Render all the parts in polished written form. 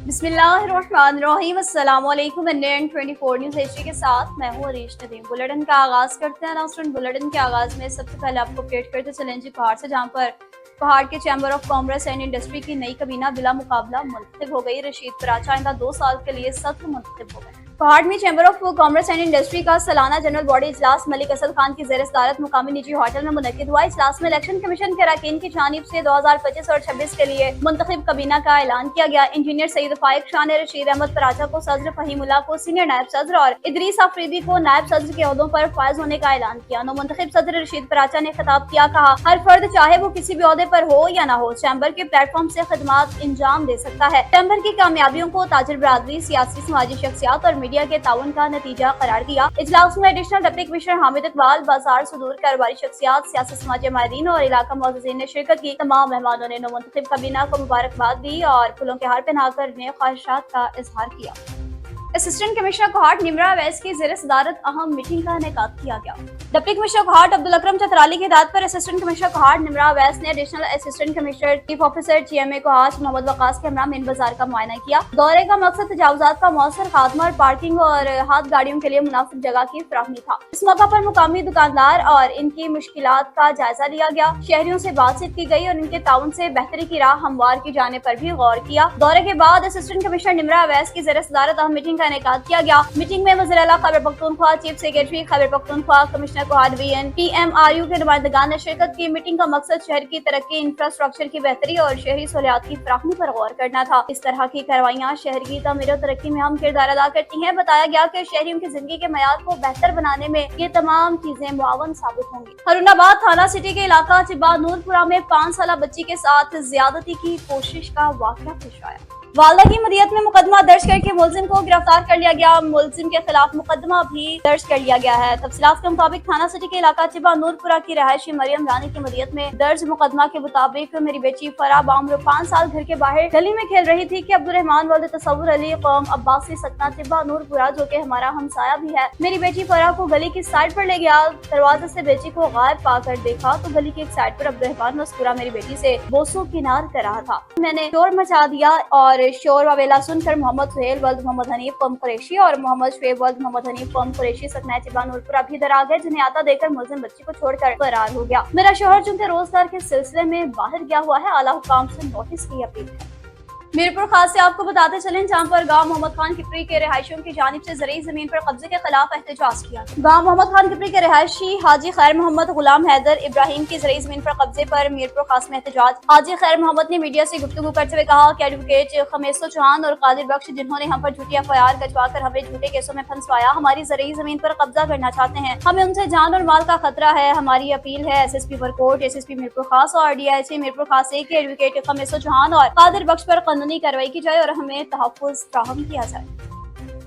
बिस्मिल्लाहिर्रहमानिर्रहीम। अस्सलाम वालेकुम। इंडियन 24 न्यूज़ एशिया के साथ मैं हूँ अरीश नदीम। बुलेटिन का आगाज करते हैं। नाज़रीन, बुलेटिन के आगाज में सबसे पहले आपको अपडेट करते चलें जी पहाड़ से, जहाँ पर पहाड़ के chamber of commerce and industry की नई कबीना बिला मुकाबला मुंतखब हो गई। रशीद पराचा आइंदा 2 साल के लिए सत्र मुंतखब हो गए। पहाड़ में chamber of commerce and industry का सालाना जनरल बॉडी इजलास मलिक असद खान की ज़ेर सदारत मुकामी निजी होटल में मुनक्किद हुआ। इजलास में इलेक्शन कमीशन के अरकान की जानिब से 2025 और 26 के लिए मुंतखब कबीना का ऐलान किया गया। इंजीनियर सईद फाइक शाह ने रशीद अहमद पराचा को सदर, फहीमुल्लाह को सीनियर नायब सदर और इदरीस आफरीदी को नायब सदर के ओहदों पर फायज होने का ऐलान किया। मुंतखब सदर रशीद पराचा ने खिताब किया, कहा हर फर्द चाहे वो किसी भी ओहदे पर हो या ना हो, चैम्बर के प्लेटफॉर्म से खिदमात इंजाम दे सकता है। चैम्बर की कामयाबियों को ताजिर बरादरी, सियासी समाजी शख्सियात और मीडिया के ताउन का नतीजा करार दिया। इजलास में additional deputy commissioner Hamid Iqbal, बाजार सुदूर कारोबारी शख्सियात, सियासी समाजी माहिरीन और इलाका मुअज़्ज़िज़ीन ने शिरकत की। तमाम मेहमानों ने मुंतखब कबीना को मुबारकबाद दी और फूलों के हार पहनाकर नेक ख्वाहिशात का इजहार किया। असिस्टेंट कमिश्नर कोहाट निमरा अवैस की ज़ेर सदारत अहम मीटिंग का इनेकाद किया गया। डिप्टी कमिश्नर कोहाट अब्दुल अकरम चतराली की हिदायत पर असिस्टेंट कमिश्नर कोहाट निमरा अवैस ने additional assistant commissioner chief officer GMA Kohat Muhammad Waqas के हमरा मेन बाजार का मुआयना किया। दौरे का मकसद तजावुजात का मौसर खात्मा और पार्किंग और हाथ गाड़ियों के लिए मुनासिब जगह की फराहमी था। इस मौका पर मुकामी दुकानदार और इनकी मुश्किलात का जायजा लिया गया। शहरियों से बातचीत की गई और इनके ताउन से बेहतरी की राह हमवार की जाने पर भी गौर किया। दौरे के बाद असिस्टेंट कमिश्नर निमरा अवैस की ज़ेर सदारत अहम मीटिंग का इनेकाद किया गया। मीटिंग में वज़ीर आला Khyber Pakhtunkhwa, chief secretary Khyber Pakhtunkhwa, commissioner Kohat VN, PMRU के नुमाइंदगान ने शिरकत की। मीटिंग का मकसद शहर की तरक्की, इंफ्रास्ट्रक्चर की बेहतरी और शहरी सहूलियात की फराहमी पर गौर करना था। इस तरह की कार्रवाइयाँ शहर की तमीर और तरक्की में अहम किरदार अदा करती हैं। बताया गया कि शहरियों की जिंदगी के मयार को बेहतर बनाने में ये तमाम चीजें मुआवन साबित होंगी। हरुणाबाद थाना सिटी के इलाका चिब्बा नूरपुरा में 5 साल बच्ची के साथ ज्यादती की कोशिश का वाकया पेश आया। वालदा की मदियत में मुकदमा दर्ज करके मुलजिम को गिरफ्तार कर लिया गया। मुलजिम के खिलाफ मुकदमा भी दर्ज कर लिया गया है। तफसीलात के मुताबिक थाना सिटी के इलाका चिब्बा नूरपुरा की रहायशी मरियम रानी की मदियत में दर्ज मुकदमा के मुताबिक मेरी बेटी फरा बामरो 5 साल घर के बाहर गली में खेल रही थी कि अब्दुर्रहमान वल्द तसव्वुर अली कौम अब्बासी सकना चिब्बा नूरपुरा, जो कि हमारा हमसाया भी है, मेरी बेटी फरा को गली की साइड पर ले गया। दरवाजे से बेटी को गायब पाकर देखा तो गली की एक साइड पर अब्दुर्रहमान मस्कुरा मेरी बेटी से बोसो किनार कर रहा था। मैंने शोर मचा दिया और शोर वावेला सुनकर मोहम्मद सुहेल वल्द मोहम्मद हनीफ कौम कुरैशी और मोहम्मद शुएब वल्द मोहम्मद हनीफ कौम कुरैशी सकना चिब्बा नूरपुरा भी इधर आ गए, जिन्हें आता देखकर मुलजिम बच्ची को छोड़कर फरार हो गया। मेरा शोहर चूंकि रोजगार के सिलसिले में बाहर गया हुआ है, आला हुकाम से नोटिस की अपील है। मीरपुर खास से आपको बताते चलें, जहाँ पर गांव मोहम्मद खान किपरी के रिहायशियों की जानिब से ज़रई जमीन पर कब्जे के खिलाफ एहतजाज किया। गांव मोहम्मद खान किपरी के रिहायशी हाजी खैर मोहम्मद गुलाम हैदर इब्राहिम की ज़रई जमीन पर कब्जे पर मीरपुर खास में एहतजाज। हाजी खैर मोहम्मद ने मीडिया से गुफ्तगू करते हुए कहा कि एडवोकेट खमेसो चौहान और कादिर बख्श, जिन्होंने हम पर झूठी FIR गजवा कर हमें झूठे केसों में फंसवाया, हमारी ज़रई जमीन पर कब्जा करना चाहते हैं। हमें उनसे जान और माल का खतरा है। हमारी अपील है SSP बरकोट, SSP मीरपुर खास और DIC मीरपुर खास से कि एडवोकेट खमेसो चौहान और कादिर बख्श पर कानूनी कार्रवाई की जाए और हमें तहफ़्फ़ुज़ फराहम किया जाए।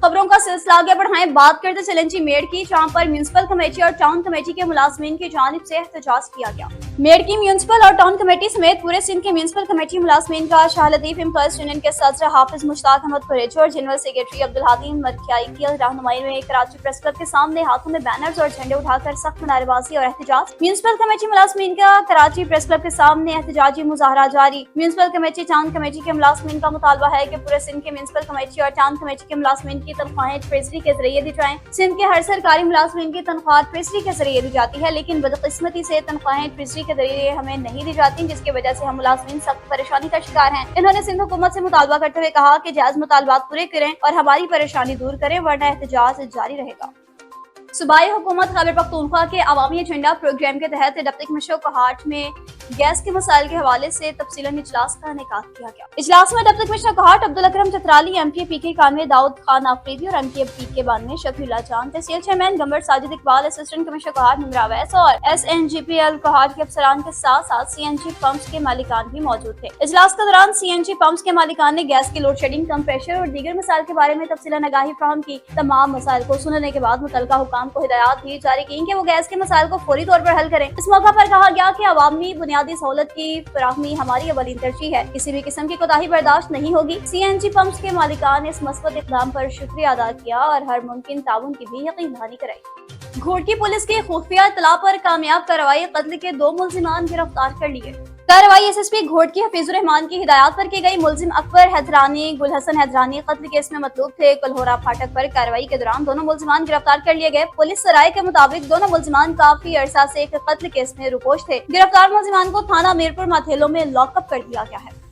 खबरों का सिलसिला आगे बढ़ाएं। बात करते चलें जी मेड की, जहाँ पर म्यूनिसिपल कमेटी और टाउन कमेटी के मुलाजमीन की जानिब से एहतजाज किया गया। मेड की म्यूनिसिपल और टाउन कमेटी समेत पूरे सिंध के म्यूनिसिपल कमेटी मुलाजमीन का शाह लतीफ एम्प्लॉयज यूनियन के सदर हाफिज मुश्ताक अहमद कुरैशी और जनरल सेक्रेटरी अब्दुल हादीन मरखियाई की रहनुमाई में कराची प्रेस क्लब के सामने हाथों में बैनर्स और झंडे उठाकर सख्त नारेबाजी और एहतजाज। म्यूनिसिपल कमेटी मुलाजमीन का कराची प्रेस क्लब के सामने एहतजाजी मुजाहरा जारी। म्यूनिसिपल कमेटी टाउन कमेटी के मुलाजमीन का मुतालबा है कि पूरे सिंध के म्यूनिसिपल कमेटी और टाउन कमेटी के मुलाजमीन की तनख्वाहें ट्रेजरी के जरिए दी जाएं। सिंध के हर सरकारी मुलाजमीन की तनख्वाह ट्रेजरी के जरिए दी जाती है, लेकिन बदकिस्मती से तनख्वाहें ट्रेजरी के जरिए हमें नहीं दी जाती, जिसकी वजह से हम मुलाजमीन सख्त परेशानी का शिकार हैं। इन्होंने सिंध हुकूमत से मुतालबा करते हुए कहा कि जायज मुतालबात पूरे करें और हमारी परेशानी दूर करें, वरना एहतजाज जारी रहेगा। सूबाई हुकूमत खैबर पख्तूनख्वा के अवामी एजेंडा प्रोग्राम के तहत डिप्टी कमिश्नर कोहाट में गैस के मसाइल के हवाले से तफसीलन इजलास का इनेकाद किया गया। इजलास में deputy commissioner Kohat Abdul Akram चतराली, MPA PK कानवे Daud Khan Afridi और MPA PK बानवे शफीउल्लाह जान, तहसील chairman Gambar Sajid Iqbal, assistant commissioner Kohat Nimra Awais और SNGPL कोहाट के अफसरान के साथ साथ CNG पंप्स के मालिकान भी मौजूद थे। इजलास के दौरान CNG पंप्स के मालिकान ने गैस की लोड शेडिंग, कम प्रेशर और दीगर मसाइल के बारे में तफसीलन आगाही फराहम की। तमाम मसाइल को सुनने के बाद मुतल्लिका हुकाम को हिदायत भी जारी की कि वो गैस के मसाइल को फौरी तौर पर हल करें। इस मौका पर कहा गया कि अवामी बुनियादी सहूलत की फराहमी हमारी अवलीन तरजीह है, किसी भी किस्म की कोताही बर्दाश्त नहीं होगी। CNG पंप्स के मालिकान ने इस मस्बत इक़दाम पर शुक्रिया अदा किया और हर मुमकिन ताउन की भी यकीन दहानी कराई। घोड़की पुलिस की खुफिया इत्तला पर कामयाब कार्रवाई, कत्ल के 2 मुल्जिमान गिरफ्तार कर लिए। कार्रवाई एसएसपी घोट की हफीजुर रहमान की हिदायत पर की गई। मुलजिम अकबर हैदरानी गुलहसन हैदरानी कत्ल केस में मतलूब थे। कलहोरा फाटक पर कार्रवाई के दौरान दोनों मुलजिमान गिरफ्तार कर लिए गए। पुलिस सराय के मुताबिक दोनों मुलजिमान काफी अरसा से एक कत्ल केस में रुपोश थे। गिरफ्तार मुलजिमान को थाना मीरपुर माथेलो में लॉकअप कर दिया गया है।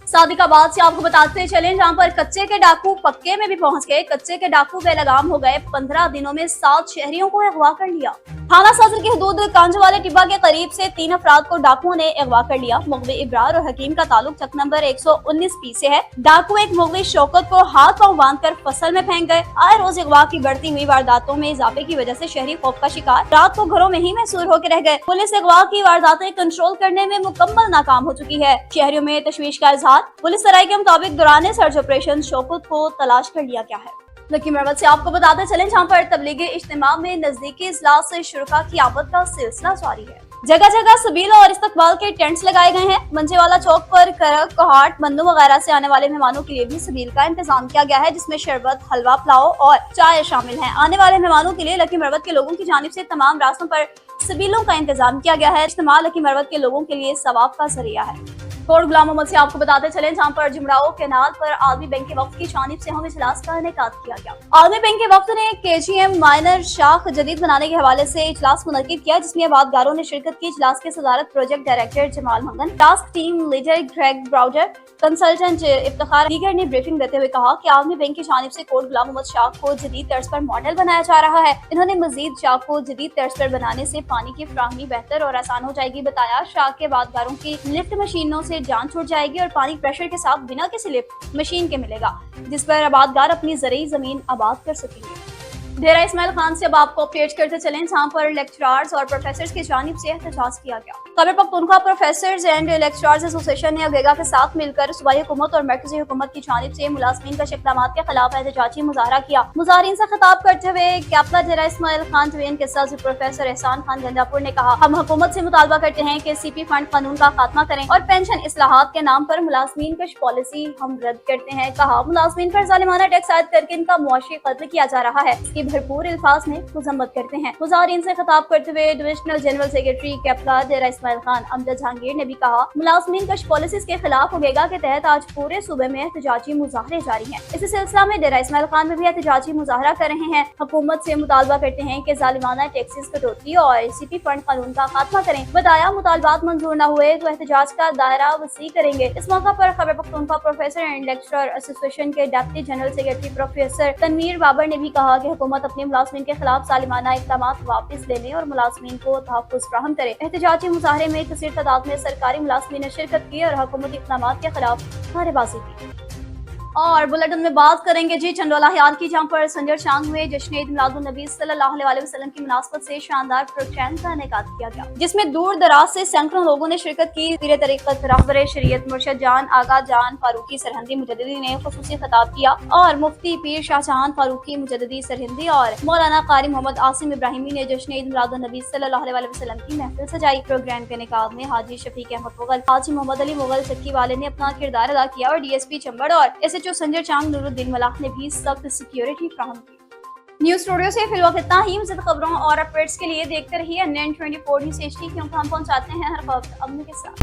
सादिकाबाद से आपको बताते चले जहां पर कच्चे के डाकू पक्के में भी पहुंच गए। कच्चे के डाकू बेलगाम हो गए। 15 दिनों में 7 शहरियों को अगवा कर लिया। थाना सदर की हदूद कांजवाले टिब्बा के करीब से 3 अफराद को डाकुओं ने अगवा कर लिया। मुगवी इब्रार और हकीम का ताल्लुक चक नंबर 119 पी से है। डाकू एक मुगवी शौकत को हाथ पांव बांध कर फसल में फेंक गए। आए रोज अगवा की बढ़ती हुई वारदातों में इजाफे की वजह से शहरी खौफ का शिकार रात को घरों में ही महसूर होकर रह गए। पुलिस अगवा की वारदातें कंट्रोल करने में मुकम्मल नाकाम हो चुकी है। शहरियों में तशवीश का इजहार। पुलिस सराय के मुताबिक दौरान सर्च ऑपरेशन शौकत को तलाश कर लिया गया है। लकी मरवत से आपको बताते चले जहां पर तबलीगी इज्तिमा में नजदीकी इजलास से शुरका की आमद का सिलसिला जारी है। जगह जगह सबील और इस्तकबाल के टेंट्स लगाए गए हैं। मंजेवाला चौक पर करक, कोहाट, मन्नू वगैरह से आने वाले मेहमानों के लिए भी सबील का इंतजाम किया गया है, जिसमें शरबत, हलवा, पुलाव और चाय शामिल है। आने वाले मेहमानों के लिए लकी मरवत के लोगों की जानिब से तमाम रास्तों पर सबीलों का इंतजाम किया गया है। इज्तिमा लकी मरवत के लोगों के लिए सवाब का जरिया है। कोट गुलाम मोहम्मद से आपको बताते चले जहां पर जुमराओ कैनाल पर आलमी बैंक के वक्त की जानिब से हम इजलास का इनेकाद किया गया। आलमी बैंक के वक्त ने केजीएम माइनर शाख जदीद बनाने के हवाले से इजलास मुनक्किद किया, जिसमें आबादगारों ने शिरकत की। इजलास के सदारत project director Jamal Mangan, task team leader Greg Browder, consultant Iftikhar दीगर ने ब्रीफिंग देते हुए कहा कि आलमी बैंक की जानिब से कोट गुलाम मोहम्मद शाख को जदीद तर्ज पर मॉडल बनाया जा रहा है। इन्होंने मजीद शाख को जदीद तर्ज पर बनाने से पानी की फ्राहमी बेहतर और आसान हो जाएगी। बताया शाख के आबादगारों की लिफ्ट मशीनों से जान छूट जाएगी और पानी प्रेशर के साथ बिना किसी लिफ्ट मशीन के मिलेगा, जिस पर आबादगार अपनी ज़रूरी जमीन आबाद कर सकेंगे। डेरा इस्माइल खान से अब आपको अपडेट करते चलें जहां पर लेक्चरर्स और प्रोफेसर्स की जानिब से एहतजाज किया गया। Khyber Pakhtunkhwa professors and lecturers association ने अगेगा के साथ मिलकर सूबाई हुकूमत और मरकजी हुकूमत की जानिब से मुलाजमीन का इक़दामात के खिलाफ एहतजाजी मुजाहरा किया। मुजाहरीन से खिताब करते हुए कैपला डेरा इस्माइल खान ट्वीन के सदर प्रोफेसर एहसान खान गंजापुर ने कहा, हम हुकूमत से मुतालबा करते हैं कि सीपी फंड कानून का खात्मा करें और पेंशन इस्लाहात के नाम पर मुलाजमीन कश पॉलिसी हम रद्द करते हैं। कहा, मुलाजमीन पर जालिमाना टैक्स आयद करके इनका मुआशी कत्ल किया जा रहा है, इसकी भरपूर अल्फाज में मजम्मत करते हैं। मुजाहरीन से खिताब करते हुए डिविजनल जनरल सेक्रेटरी कैपला डेरा इस्माइल खान अमजद जहांगीर ने भी कहा, मुलाजमीन कश पॉलिसीज के खिलाफ उगेगा के तहत आज पूरे सूबे में एहतजाजी मुजाहरे जारी हैं। इसी सिलसिला में डेरा इस्माइल खान में भी एहतजाजी मुजाहरा कर रहे हैं। हुकूमत से मुतालबा करते हैं कि जालिमाना टैक्सेस कटौती और सीपी फंड कानून का खात्मा करें। बताया, मुतालबात मंजूर न हुए तो एहतजाज का दायरा वसी करेंगे। इस मौका पर Khyber Pakhtunkhwa professor and lecturer association के deputy general secretary professor Tanveer Babar ने भी कहा कि हुकूमत अपने मुलाजमीन के खिलाफ जालिमाना इक़दामात वापस लेने और मुलाजमीन को तहफ़्फ़ुज़ फराहम करे। एहतजाजी मुजाहरे में कसीर तादाद में सरकारी मुलाजमीन ने शिरकत की और हुकूमती इक़दामात के खिलाफ नारेबाजी की। और बुलेटिन में बात करेंगे जी चंडोला हयात की, जहाँ पर संजर चांग में जश्न ईद मिलादुन्नबी सल्लल्लाहु अलैहि वसल्लम की मुनासबत से शानदार प्रोग्राम का इनेकाद किया गया, जिसमें दूर दराज से सैकड़ों लोगों ने शिरकत की। पीर तरीक़त रहबर शरीयत मुर्शद जान आगा जान फारूकी सरहिंदी मुजद्दिदी ने खुसूसी खिताब किया और मुफ्ती पीर शाहजहां फारूकी मुजद्दिदी सरहिंदी और मौलाना कारी मोहम्मद आसिम इब्राहिमी ने जश्न ईद मिलादुन्नबी सल्लल्लाहु अलैहि वसल्लम की महफिल सजाई। प्रोग्राम के इनेकाद में हाजी शफीक अहमद मुगल, हाजी मोहम्मद अली मुगल चक्की वाले ने अपना किरदार अदा किया और डीएसपी चंबड़ और एसएचओ संजर चांग नूरुद्दीन मलाक ने भी सख्त सिक्योरिटी फ्राहम की। न्यूज स्टूडियो से फिलहाल इतना ही। मज़ीद खबरों और अपडेट्स के लिए देखते रहिए NN24 न्यूज़ HD, क्योंकि हम पहुंचाते हैं हर वक्त अपने के साथ।